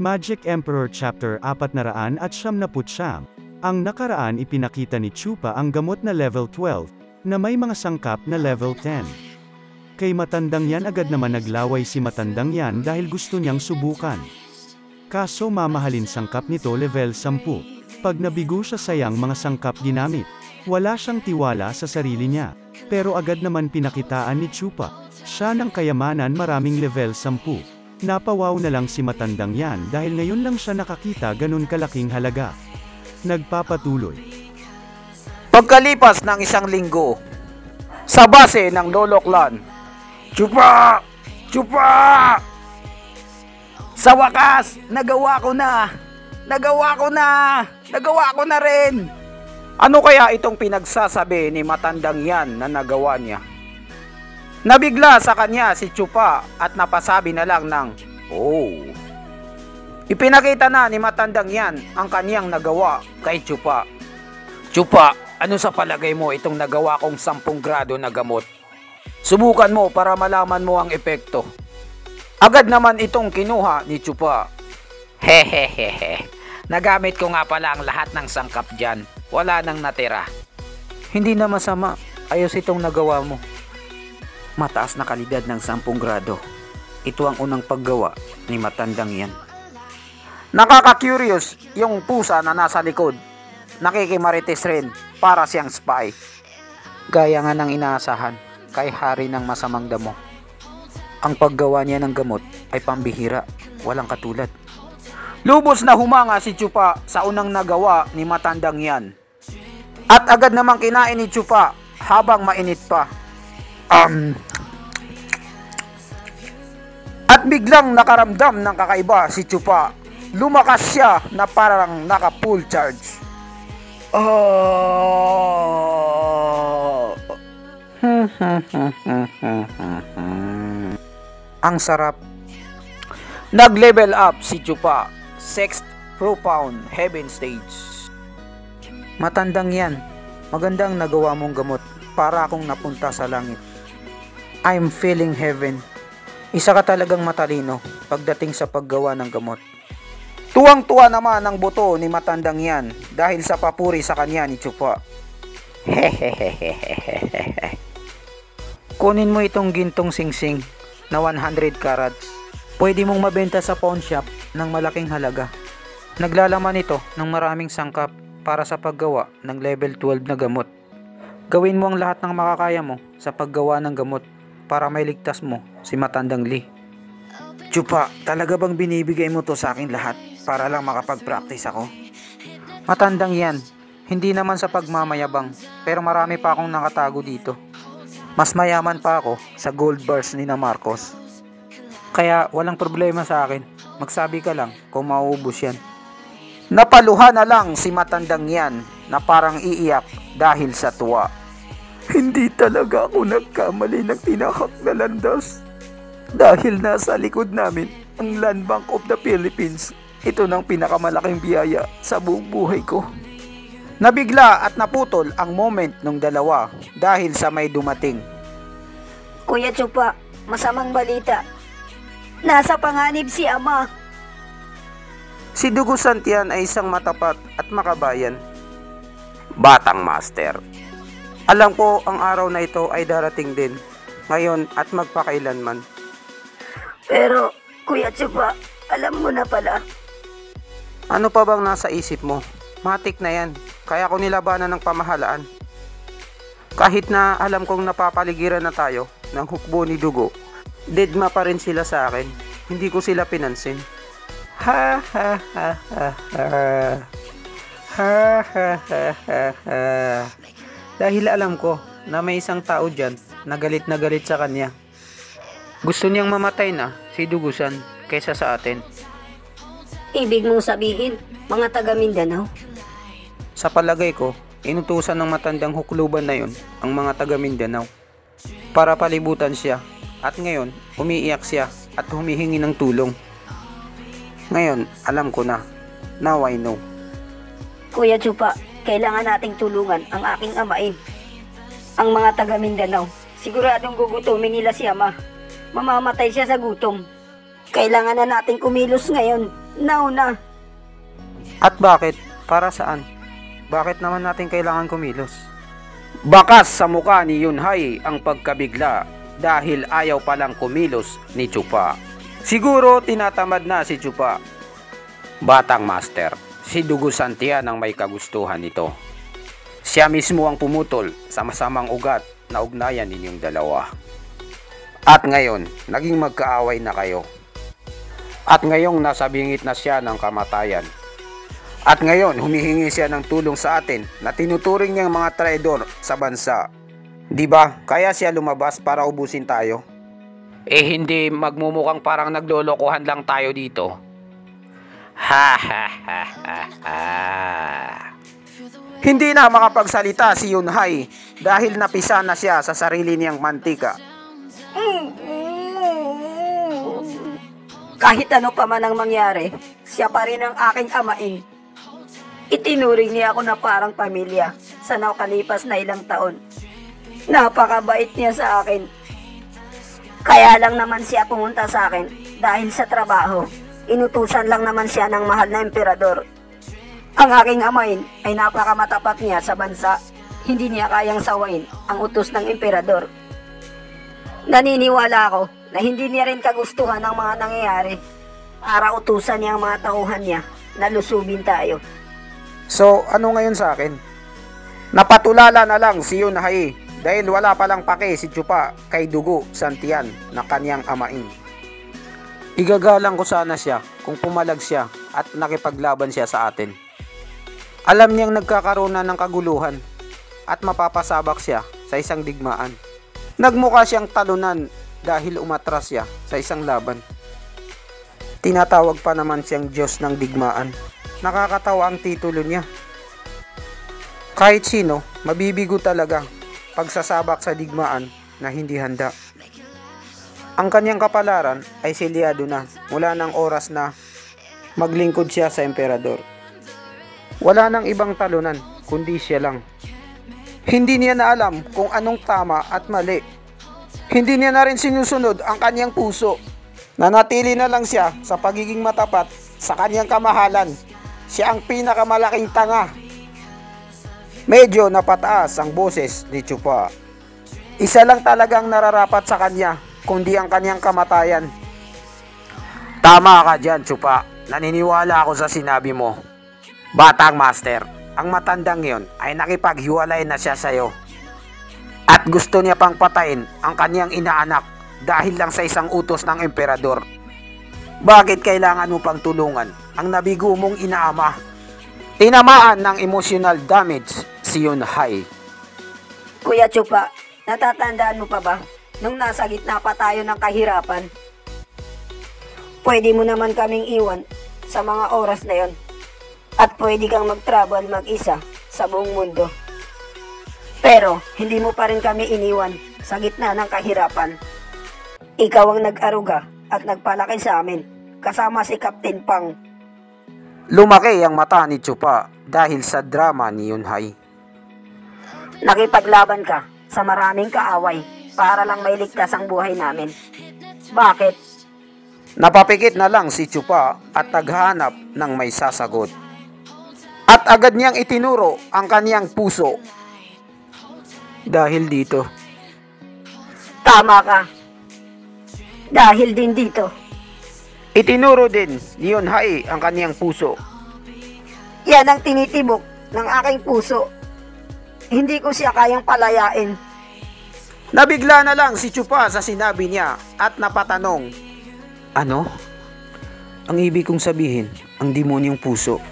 Magic Emperor Chapter 499. Ang nakaraan ipinakita ni Chupa ang gamot na level 12, na may mga sangkap na level 10. Kay matandang yan agad naman naglaway si matandang yan dahil gusto niyang subukan. Kaso mamahalin sangkap nito level 10. Pag nabigo siya sayang mga sangkap ginamit. Wala siyang tiwala sa sarili niya. Pero agad naman pinakitaan ni Chupa. Siya ng kayamanan maraming level 10. Napawaw na lang si matandang yan dahil ngayon lang siya nakakita ganun kalaking halaga. Nagpapatuloy. Pagkalipas ng isang linggo, sa base ng Lolo Clan, Chupa! Chupa! Sa wakas, nagawa ko na! Nagawa ko na! Nagawa ko na rin! Ano kaya itong pinagsasabi ni matandang yan na nagawa niya? Nabigla sa kanya si Chupa at napasabi na lang ng, "Oh." Ipinakita na ni matandang yan ang kaniyang nagawa kay Chupa. "Chupa, ano sa palagay mo itong nagawa kong 10 grado na gamot? Subukan mo para malaman mo ang epekto." Agad naman itong kinuha ni Chupa. "Hehehehe, nagamit ko nga pala ang lahat ng sangkap dyan. Wala nang natira." "Hindi na masama, ayos itong nagawa mo." Mataas na kalidad ng 10 grado. Ito ang unang paggawa ni matandang yan. Nakaka-curious yung pusa na nasa likod. Nakikimarites rin para siyang spy. Gaya nga ng inaasahan kay hari ng masamang damo. Ang paggawa niya ng gamot ay pambihira, walang katulad. Lubos na humanga si Chupa sa unang nagawa ni matandang yan. At agad namang kinain ni Chupa habang mainit pa. At biglang nakaramdam ng kakaiba si Chupa. Lumakas siya na parang naka-full charge. Ang sarap. Nag-level up si Chupa. 6th Profound Heaven Stage. Matandang yan. Magandang nagawa mong gamot. Para akong napunta sa langit. I'm feeling heaven. Isa ka talagang matalino pagdating sa paggawa ng gamot. Tuwang-tuwa naman ang buto ni matandang yan dahil sa papuri sa kanya ni Chupa. Hehehehehehe. Kunin mo itong gintong singsing na 100 carats. Pwede mong mabenta sa pawn shop ng malaking halaga. Naglalaman ito ng maraming sangkap para sa paggawa ng level 12 na gamot. Gawin mo ang lahat ng makakaya mo sa paggawa ng gamot para mailigtas mo si matandang Lee. Chupa, talaga bang binibigay mo to sa akin lahat para lang makapag-practice ako? Matandang yan, hindi naman sa pagmamayabang, pero marami pa akong nakatago dito. Mas mayaman pa ako sa gold bars ni na Marcos. Kaya walang problema sa akin, magsabi ka lang kung mauubos yan. Napaluha na lang si matandang yan na parang iiyak dahil sa tuwa. Hindi talaga ako nagkamali ng tinahak na landas. Dahil nasa likod namin ang Land Bank of the Philippines. Ito ng pinakamalaking biyaya sa buong buhay ko. Nabigla at naputol ang moment ng dalawa dahil sa may dumating. Kuya Chupa, masamang balita. Nasa panganib si Ama. Si Dugo Santian ay isang matapat at makabayan. Batang master. Alam ko ang araw na ito ay darating din. Ngayon at magpakailanman. Pero, Kuya Chupa, alam mo na pala. Ano pa bang nasa isip mo? Matik na yan. Kaya ko nilabanan ng pamahalaan. Kahit na alam kong napapaligiran na tayo ng hukbo ni Dugo, deadma pa rin sila sa akin. Hindi ko sila pinansin. Ha ha ha ha ha. Ha ha ha ha ha. Dahil alam ko na may isang tao dyan na galit sa kanya. Gusto niyang mamatay na si Dugusan kaysa sa atin. Ibig mong sabihin, mga taga Mindanao? Sa palagay ko, inutusan ng matandang hukluban na yun ang mga taga Mindanao para palibutan siya. At ngayon, umiiyak siya at humihingi ng tulong. Ngayon, alam ko na. Now I know. Kuya Chupa, kailangan nating tulungan ang aking amain. Ang mga taga Mindanao, siguradong gugutumin nila si Ama. Mamamatay siya sa gutom. Kailangan na nating kumilos ngayon. nauna. At bakit? Para saan? Bakit naman natin kailangan kumilos? Bakas sa mukha ni Yunhai ang pagkabigla dahil ayaw palang kumilos ni Chupa. Siguro tinatamad na si Chupa. Batang master, si Dugo Santian ang may kagustuhan nito. Siya mismo ang pumutol sa masamang ugat na ugnayan ninyong dalawa. At ngayon, naging magkaaway na kayo. At ngayong nasa bingit na siya ng kamatayan. At ngayon, humihingi siya ng tulong sa atin na tinuturing niyang mga traidor sa bansa. Di ba? Kaya siya lumabas para ubusin tayo. Hindi magmumukhang parang naglolokohan lang tayo dito. Ha ha ha ha ha. Hindi na makapagsalita si Yunhai dahil napisa na siya sa sarili niyang mantika. Kahit ano pa man ang mangyari, siya pa rin ang aking amain. Itinuring niya ako na parang pamilya sa nakalipas na ilang taon. Napakabait niya sa akin. Kaya lang naman siya pumunta sa akin dahil sa trabaho. Inutusan lang naman siya ng mahal na emperador. Ang aking amain ay napakamatapat niya sa bansa. Hindi niya kayang sawain ang utos ng emperador. Naniniwala ako na hindi niya rin kagustuhan ang mga nangyayari para utusan niya ang mga tauhan niya na lusubin tayo. So, ano ngayon sa akin? Napatulala na lang si Yunhai dahil wala palang pake si Chupa kay Dugo Santian na kanyang amain. Igagalang ko sana siya kung pumalag siya at nakipaglaban siya sa atin. Alam niyang nagkakaroon na ng kaguluhan at mapapasabak siya sa isang digmaan. Nagmukha siyang talunan dahil umatras siya sa isang laban. Tinatawag pa naman siyang Diyos ng digmaan. Nakakatawa ang titulo niya. Kahit sino, mabibigo talaga pagsasabak sa digmaan na hindi handa. Ang kanyang kapalaran ay selyado na mula ng oras na maglingkod siya sa emperador. Wala nang ibang talunan kundi siya lang. Hindi niya na alam kung anong tama at mali. Hindi niya na rin sinusunod ang kanyang puso. Nanatili na lang siya sa pagiging matapat sa kanyang kamahalan. Siya ang pinakamalaking tanga. Medyo napataas ang boses ni Chupa. Isa lang talagang nararapat sa kanya, kundi ang kanyang kamatayan. Tama ka dyan, Chupa. Naniniwala ako sa sinabi mo. Batang master, ang matandang yon ay nakipaghiwalay na siya sa'yo. At gusto niya pang patayin ang kanyang inaanak dahil lang sa isang utos ng emperador. Bakit kailangan mo pang tulungan ang nabigo mong inaama? Tinamaan ng emotional damage si Yunhai. Kuya Chupa, natatandaan mo pa ba nung nasa gitna pa tayo ng kahirapan? Pwede mo naman kaming iwan sa mga oras na yon. At pwede kang mag-travel mag-isa sa buong mundo. Pero hindi mo pa rin kami iniwan sa gitna ng kahirapan. Ikaw ang nag-aruga at nagpalaki sa amin kasama si Captain Pang. Lumaki ang mata ni Chupa dahil sa drama ni Yunhai. Nakipaglaban ka sa maraming kaaway para lang mailigtas ang buhay namin. Bakit? Napapikit na lang si Chupa at naghahanap ng may sasagot. At agad niyang itinuro ang kaniyang puso. Dahil dito. Tama ka. Dahil din dito. Itinuro din ni Yunhai ang kaniyang puso. Yan ang tinitibok ng aking puso. Hindi ko siya kayang palayain. Nabigla na lang si Chupa sa sinabi niya at napatanong. Ano? Ang ibig kong sabihin, ang demonyong puso.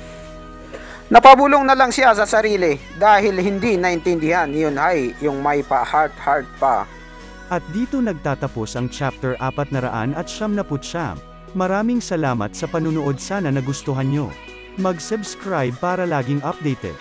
Napabulong na lang siya sa sarili dahil hindi naintindihan ni Yunhai yung may pa-heart pa. At dito nagtatapos ang chapter 499. Maraming salamat sa panunood, sana nagustuhan nyo. Mag-subscribe para laging updated.